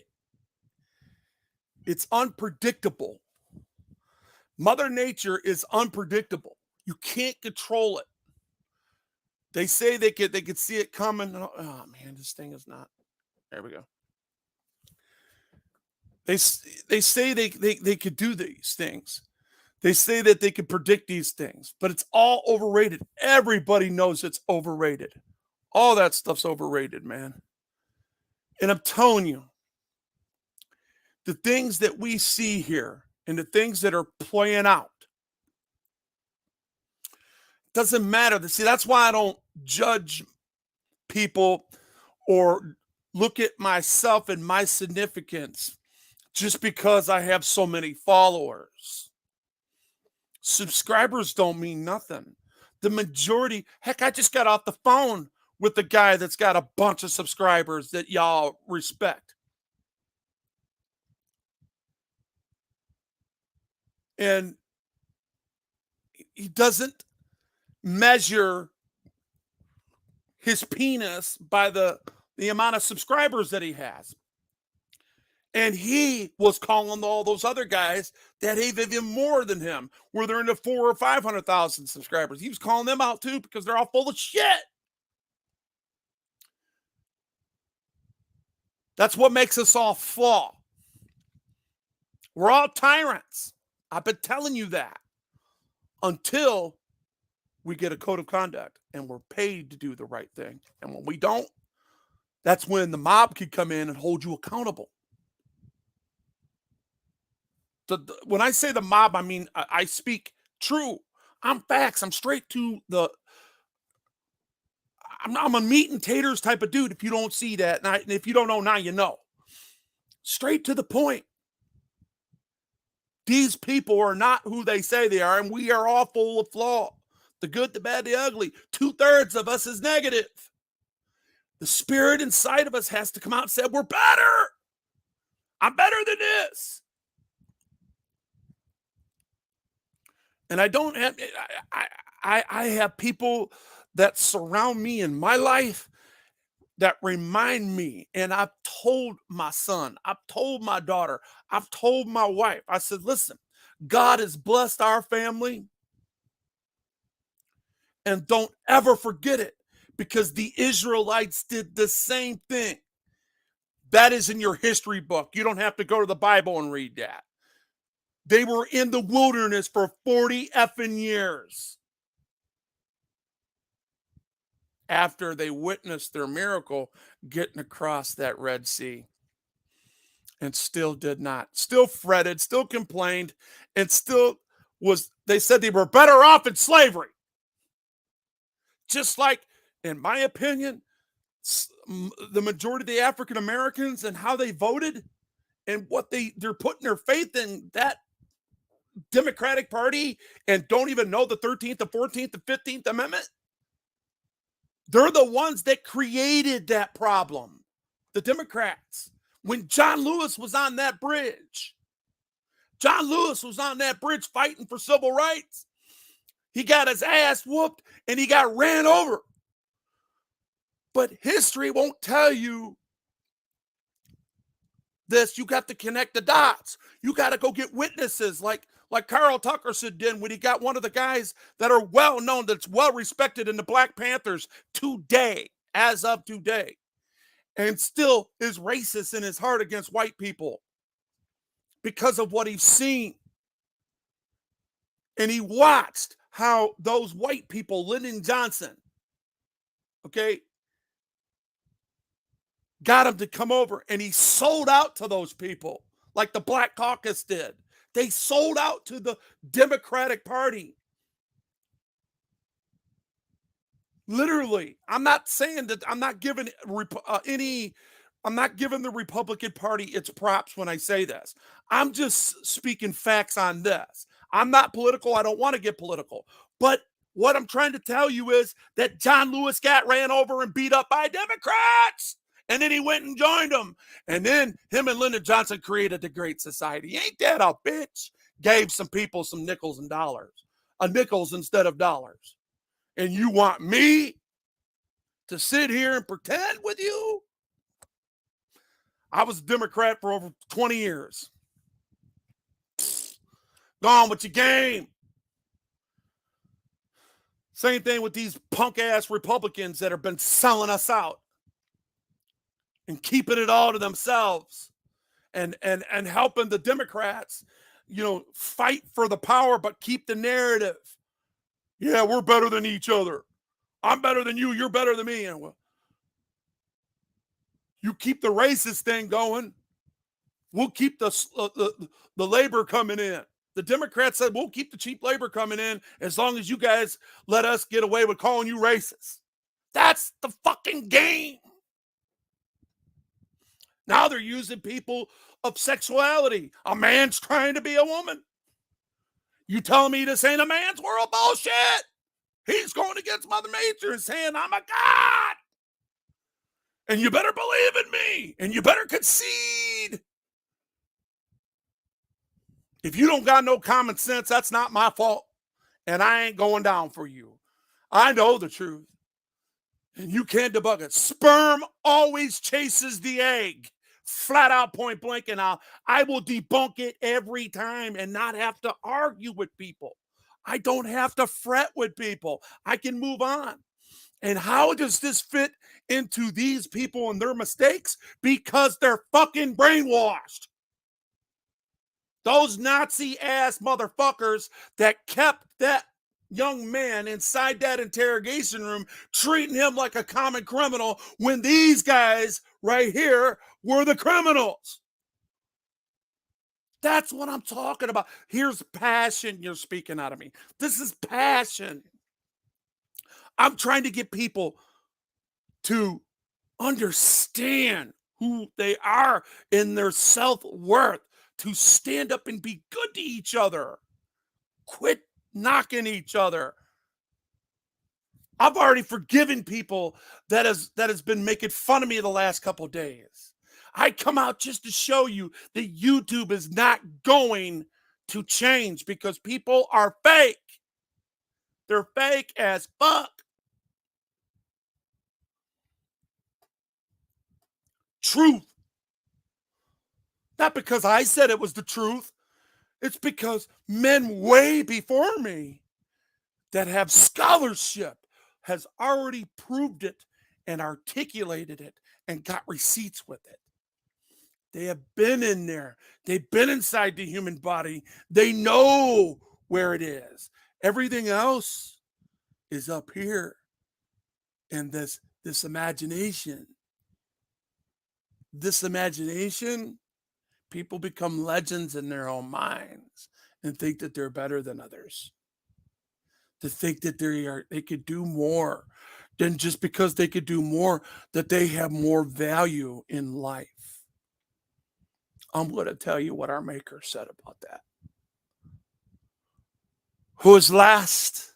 It's unpredictable. Mother Nature is unpredictable. You can't control it. They say they could see it coming. Oh man, this thing is not. There we go. They say they could do these things. They say that they could predict these things, but it's all overrated. Everybody knows it's overrated. All that stuff's overrated, man. And I'm telling you, the things that we see here and the things that are playing out, doesn't matter. See, that's why I don't judge people or look at myself and my significance just because I have so many followers. Subscribers don't mean nothing. The majority, heck, I just got off the phone with the guy that's got a bunch of subscribers that y'all respect. And he doesn't measure his penis by the amount of subscribers that he has. And he was calling all those other guys that have even more than him, where they're into 400,000 or 500,000 subscribers. He was calling them out too because they're all full of shit. That's what makes us all fall. We're all tyrants. I've been telling you that until we get a code of conduct and we're paid to do the right thing. And when we don't, that's when the mob could come in and hold you accountable. When I say the mob, I mean, I speak true. I'm facts. I'm straight to the, I'm a meat and taters type of dude. If you don't see that, and if you don't know now, you know. Straight to the point. These people are not who they say they are, and we are all full of flaw. The good, the bad, the ugly. 2/3 of us is negative. The spirit inside of us has to come out and say, we're better. I'm better than this. And I don't have, I have people that surround me in my life that remind me. And I've told my son, I've told my daughter, I've told my wife, I said, listen, God has blessed our family. And don't ever forget it, because the Israelites did the same thing. That is in your history book. You don't have to go to the Bible and read that. They were in the wilderness for 40 effing years after they witnessed their miracle getting across that Red Sea, and still did not, still fretted, still complained, and still was, they said they were better off in slavery. Just like, in my opinion, the majority of the African Americans and how they voted and what they're putting their faith in that Democratic Party and don't even know the 13th, the 14th, the 15th Amendment. They're the ones that created that problem. The Democrats. When John Lewis was on that bridge, John Lewis was on that bridge fighting for civil rights. He got his ass whooped and he got ran over. But history won't tell you this. You got to connect the dots. You got to go get witnesses like Carl Tuckerson did when he got one of the guys that are well known, that's well respected in the Black Panthers today, as of today, and still is racist in his heart against white people because of what he's seen. And he watched how those white people, Lyndon Johnson, okay, got him to come over, and he sold out to those people like the Black Caucus did. They sold out to the Democratic Party. Literally, I'm not saying that, I'm not giving I'm not giving the Republican Party its props when I say this. I'm just speaking facts on this. I'm not political. I don't want to get political. But what I'm trying to tell you is that John Lewis got ran over and beat up by Democrats. And then he went and joined them. And then him and Lyndon Johnson created the Great Society. Ain't that a bitch? Gave some people some nickels and dollars. Nickels instead of dollars. And you want me to sit here and pretend with you? I was a Democrat for over 20 years. Gone with your game. Same thing with these punk-ass Republicans that have been selling us out and keeping it all to themselves and helping the Democrats, fight for the power, but keep the narrative. Yeah, we're better than each other. I'm better than you. You're better than me. And well, you keep the racist thing going. We'll keep the labor coming in. The Democrats said we'll keep the cheap labor coming in as long as you guys let us get away with calling you racist. That's the fucking game. Now they're using people of sexuality. A man's trying to be a woman. You telling me this ain't a man's world? Bullshit. He's going against Mother Nature and saying, I'm a god. And you better believe in me. And you better concede. If you don't got no common sense, that's not my fault. And I ain't going down for you. I know the truth. And you can't debug it. Sperm always chases the egg. Flat out, point blank. And I will debunk it every time and not have to argue with people. I don't have to fret with people. I can move on. And how does this fit into these people and their mistakes? Because they're fucking brainwashed. Those Nazi-ass motherfuckers that kept that young man inside that interrogation room, treating him like a common criminal when these guys right here were the criminals. That's what I'm talking about. Here's passion you're speaking out of me. This is passion. I'm trying to get people to understand who they are in their self-worth, to stand up and be good to each other. Quit knocking each other. I've already forgiven people that has been making fun of me the last couple days. I come out just to show you that YouTube is not going to change because people are fake. They're fake as fuck. Truth. Not because I said it was the truth. It's because men way before me that have scholarship has already proved it and articulated it and got receipts with it. They have been in there. They've been inside the human body. They know where it is. Everything else is up here in this imagination. This imagination, people become legends in their own minds and think that they're better than others. To think that they could do more than just because they could do more, that they have more value in life. I'm going to tell you what our Maker said about that. Who is last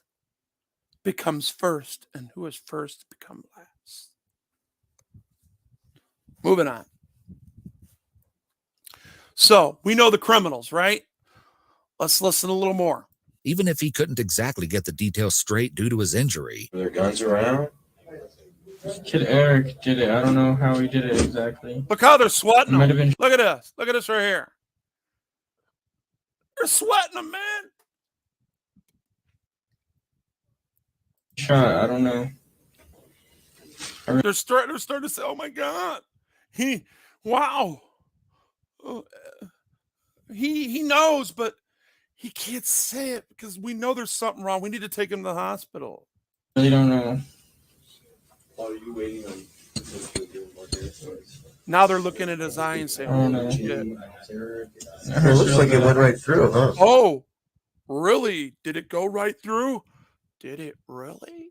becomes first, and who is first becomes last. Moving on. So we know the criminals, right? Let's listen a little more. Even if he couldn't exactly get the details straight due to his injury. Were there guns around? This kid Eric did it. I don't know how he did it exactly. Look how they're sweating Might them. have been Look at this. Look at this right here. They're sweating them, man. shot. I don't know. They're starting to say, "Oh my God, wow." He knows, but he can't say it because we know there's something wrong. We need to take him to the hospital. Really don't know. Are you waiting on? Now they're looking at his eye and saying, Oh, no. "Holy shit." It looks like it went right through, huh? Oh, really? Did it go right through? Did it really?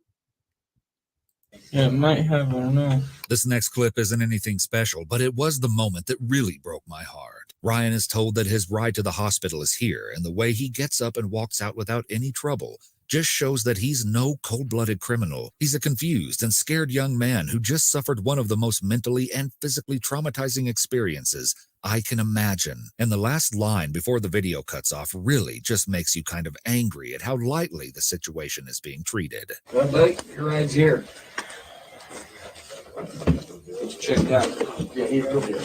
Yeah, it might have. I don't know. This next clip isn't anything special, but it was the moment that really broke my heart. Ryan is told that his ride to the hospital is here, and the way he gets up and walks out without any trouble just shows that he's no cold-blooded criminal. He's a confused and scared young man who just suffered one of the most mentally and physically traumatizing experiences I can imagine. And the last line before the video cuts off really just makes you kind of angry at how lightly the situation is being treated. Well, Blake, your ride's here. Get you checked out. Yeah, he's good here.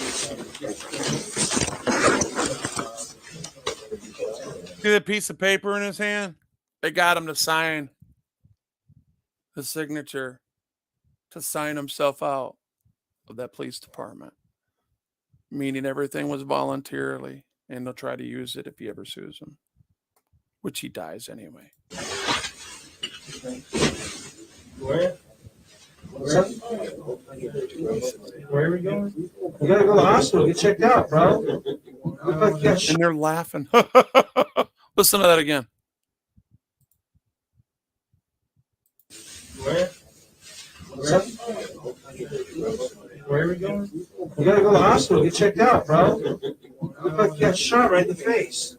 See that piece of paper in his hand? They got him to sign the signature, to sign himself out of that police department. meaning everything was voluntarily, and they'll try to use it if he ever sues him, which he dies anyway. Where? Where are we going? You gotta go to the hospital, get checked out, bro. Look like you got shot. And they're laughing. Listen to that again. Where? Where are we going? You gotta go to the hospital, get checked out, bro. Look like you got shot right in the face.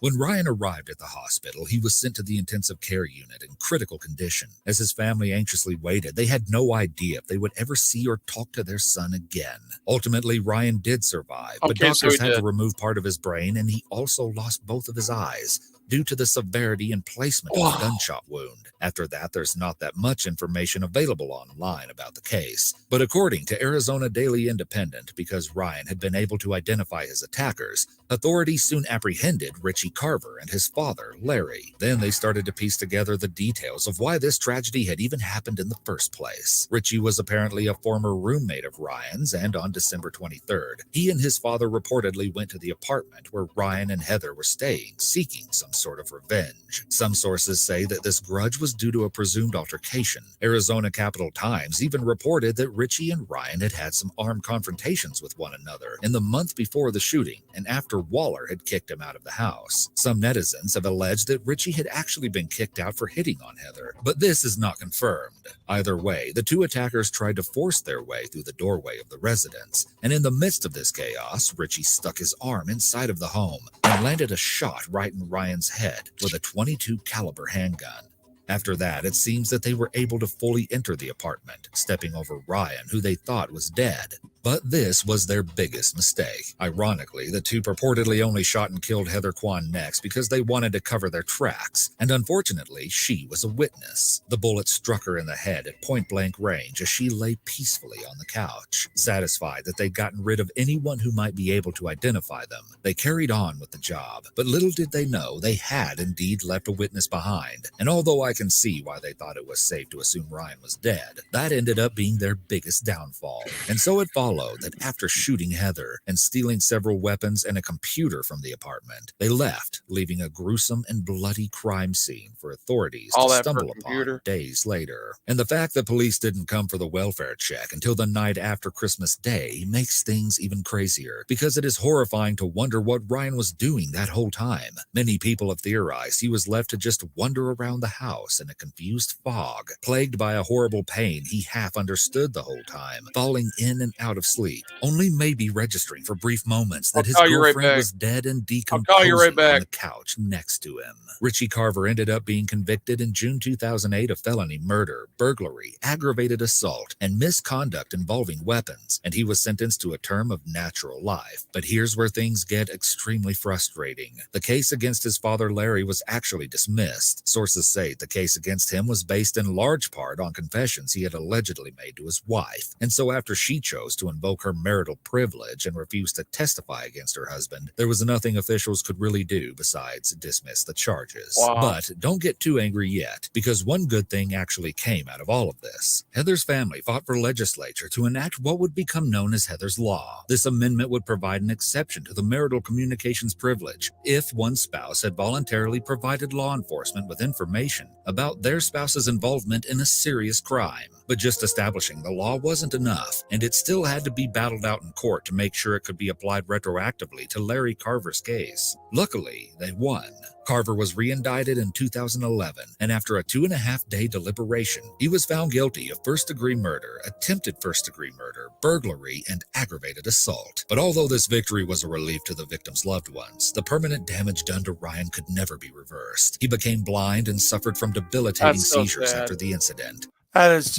When Ryan arrived at the hospital, he was sent to the intensive care unit in critical condition. As his family anxiously waited, they had no idea if they would ever see or talk to their son again. Ultimately, Ryan did survive, but Okay, so doctors he had to did. remove part of his brain, and he also lost both of his eyes due to the severity and placement of the gunshot wound. After that, there's not that much information available online about the case. But according to Arizona Daily Independent, because Ryan had been able to identify his attackers, authorities soon apprehended Richie Carver and his father, Larry. Then they started to piece together the details of why this tragedy had even happened in the first place. Richie was apparently a former roommate of Ryan's, and on December 23rd, he and his father reportedly went to the apartment where Ryan and Heather were staying, seeking some sort of revenge. Some sources say that this grudge was due to a presumed altercation. Arizona Capital Times even reported that Richie and Ryan had had some armed confrontations with one another in the month before the shooting and after Waller had kicked him out of the house. Some netizens have alleged that Richie had actually been kicked out for hitting on Heather, but this is not confirmed. Either way, the two attackers tried to force their way through the doorway of the residence, and in the midst of this chaos, Richie stuck his arm inside of the home and landed a shot right in Ryan's head with a .22 caliber handgun. After that, it seems that they were able to fully enter the apartment, stepping over Ryan, who they thought was dead. But this was their biggest mistake. Ironically, the two purportedly only shot and killed Heather Kwan next because they wanted to cover their tracks, and unfortunately, she was a witness. The bullet struck her in the head at point-blank range as she lay peacefully on the couch. Satisfied that they'd gotten rid of anyone who might be able to identify them, they carried on with the job. But little did they know they had indeed left a witness behind, and although I can see why they thought it was safe to assume Ryan was dead, that ended up being their biggest downfall. And so it followed that after shooting Heather and stealing several weapons and a computer from the apartment, they left, leaving a gruesome and bloody crime scene for authorities All to that for a stumble upon computer. days later. And the fact that police didn't come for the welfare check until the night after Christmas Day makes things even crazier, because it is horrifying to wonder what Ryan was doing that whole time. Many people have theorized he was left to just wander around the house in a confused fog, plagued by a horrible pain he half understood the whole time, falling in and out of sleep, only maybe registering for brief moments that his call you right girlfriend back. was dead and I'll call you right decomposing on back. the couch next to him. Richie Carver ended up being convicted in June 2008 of felony murder, burglary, aggravated assault, and misconduct involving weapons, and he was sentenced to a term of natural life. But here's where things get extremely frustrating. The case against his father Larry was actually dismissed. Sources say the case against him was based in large part on confessions he had allegedly made to his wife, and so after she chose to invoke her marital privilege and refused to testify against her husband, there was nothing officials could really do besides dismiss the charges. Wow. But don't get too angry yet, because one good thing actually came out of all of this. Heather's family fought for legislature to enact what would become known as Heather's Law. This amendment would provide an exception to the marital communications privilege if one spouse had voluntarily provided law enforcement with information about their spouse's involvement in a serious crime. But just establishing the law wasn't enough, and it still had to be battled out in court to make sure it could be applied retroactively to Larry Carver's case. Luckily, they won. Carver was re-indicted in 2011, and after a 2.5-day deliberation, he was found guilty of first-degree murder, attempted first-degree murder, burglary, and aggravated assault. But although this victory was a relief to the victim's loved ones, the permanent damage done to Ryan could never be reversed. He became blind and suffered from debilitating That's so seizures sad. after the incident. That's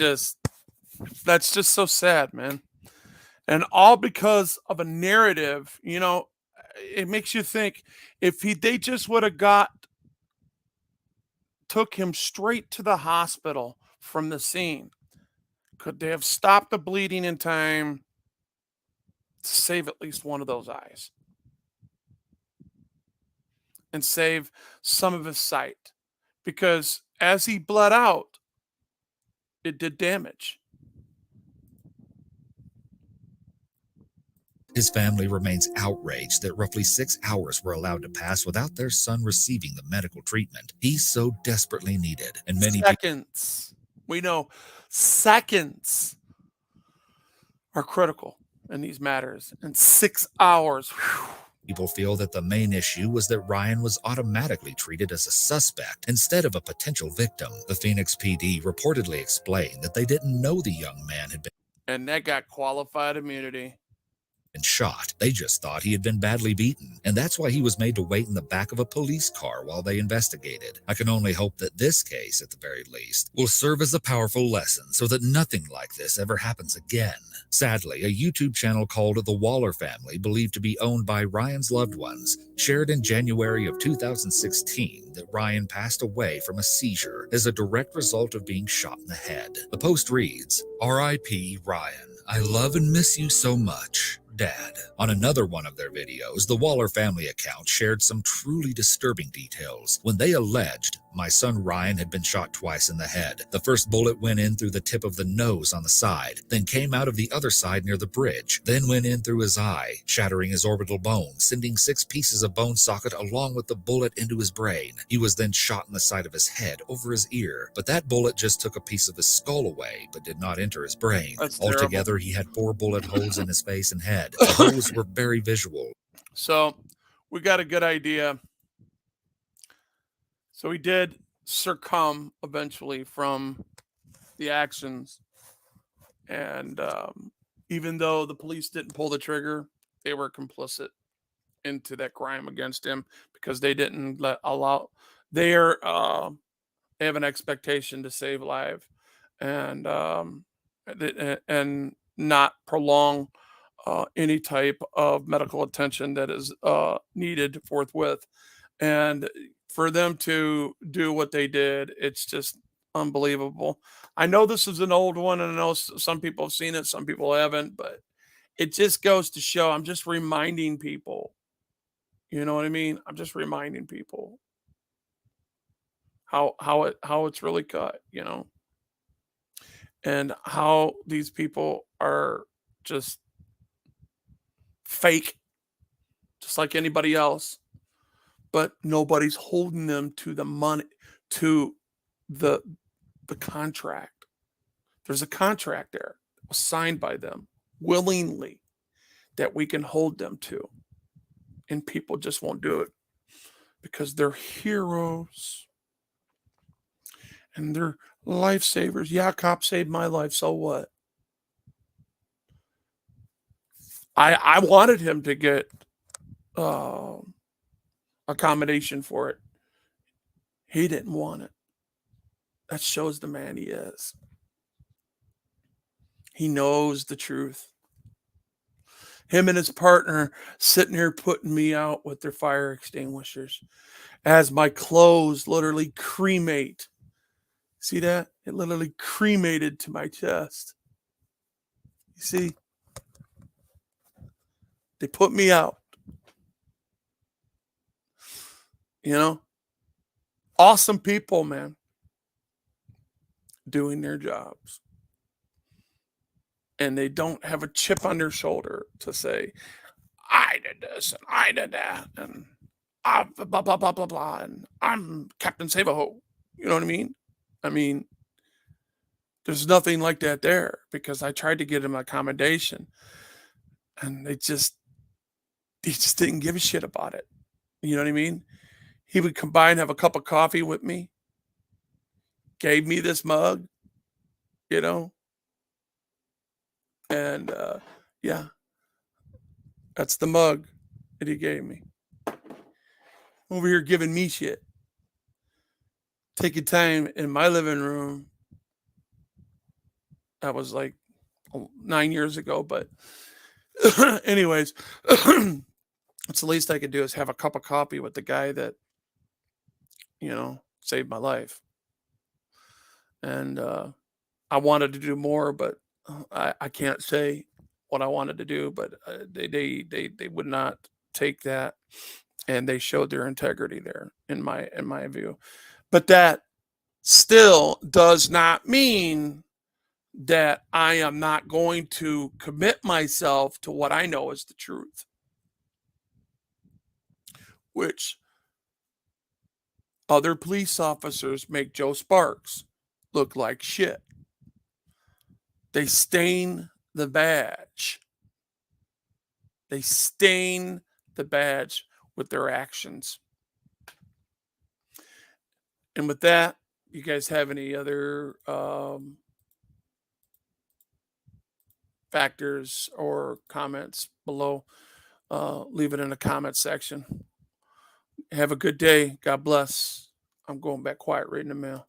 just so sad, man. And all because of a narrative. It makes you think, if they just would have took him straight to the hospital from the scene, could they have stopped the bleeding in time to save at least one of those eyes and save some of his sight? Because as he bled out, it did damage. His family remains outraged that roughly 6 hours were allowed to pass without their son receiving the medical treatment he so desperately needed. And many Seconds. We know seconds are critical in these matters. And 6 hours. Whew. people feel that the main issue was that Ryan was automatically treated as a suspect instead of a potential victim. The Phoenix PD reportedly explained that they didn't know the young man had been And that got qualified immunity. shot. They just thought he had been badly beaten, and that's why he was made to wait in the back of a police car while they investigated. I can only hope that this case, at the very least, will serve as a powerful lesson so that nothing like this ever happens again. Sadly, a YouTube channel called The Waller Family, believed to be owned by Ryan's loved ones, shared in January of 2016 that Ryan passed away from a seizure as a direct result of being shot in the head. The post reads, "R.I.P. Ryan. I love and miss you so much. Dad." On another one of their videos, the Waller family account shared some truly disturbing details when they alleged my son Ryan had been shot twice in the head. The first bullet went in through the tip of the nose on the side, then came out of the other side near the bridge, then went in through his eye, shattering his orbital bone, sending 6 pieces of bone socket along with the bullet into his brain. He was then shot in the side of his head over his ear, but that bullet just took a piece of his skull away, but did not enter his brain. That's Altogether, he had 4 bullet holes in his face and head. The holes were very visual. So we got a good idea. So he did succumb eventually from the actions. And even though the police didn't pull the trigger, they were complicit into that crime against him because they didn't they have an expectation to save life and not prolong any type of medical attention that is needed forthwith. And for them to do what they did, it's just unbelievable. I know this is an old one, and I know some people have seen it, some people haven't, but it just goes to show. I'm just reminding people. You know what I mean? I'm just reminding people how it's really cut, you know, and how these people are just fake, just like anybody else, but nobody's holding them to the money, to the contract. There's a contract there signed by them willingly that we can hold them to, and people just won't do it because they're heroes and they're lifesavers. Yeah, cop saved my life, so what? I wanted him to get accommodation for it. He didn't want it. That shows the man he is. He knows the truth. Him and his partner sitting here putting me out with their fire extinguishers as my clothes literally cremate. See that? It literally cremated to my chest. You see? They put me out. You know? Awesome people, man. Doing their jobs. And they don't have a chip on their shoulder to say, I did this and I did that. And I blah, blah, blah, blah, blah. And I'm Captain Save-A-Ho. You know what I mean? I mean, there's nothing like that there because I tried to get him accommodation. And they just didn't give a shit about it. You know what I mean? He would come by and have a cup of coffee with me. Gave me this mug, you know? And, yeah, that's the mug that he gave me. Over here giving me shit. Taking time in my living room. That was like 9 years ago, but anyways, it's the least I could do is have a cup of coffee with the guy that, you know, saved my life. And I wanted to do more, but I can't say what I wanted to do, but they would not take that, and they showed their integrity there in my view. But that still does not mean that I am not going to commit myself to what I know is the truth, which other police officers make Joe Sparks look like shit. They stain the badge. They stain the badge with their actions. And with that, you guys have any other factors or comments below? Leave it in the comment section. Have a good day. God bless. I'm going back quiet right in the mail.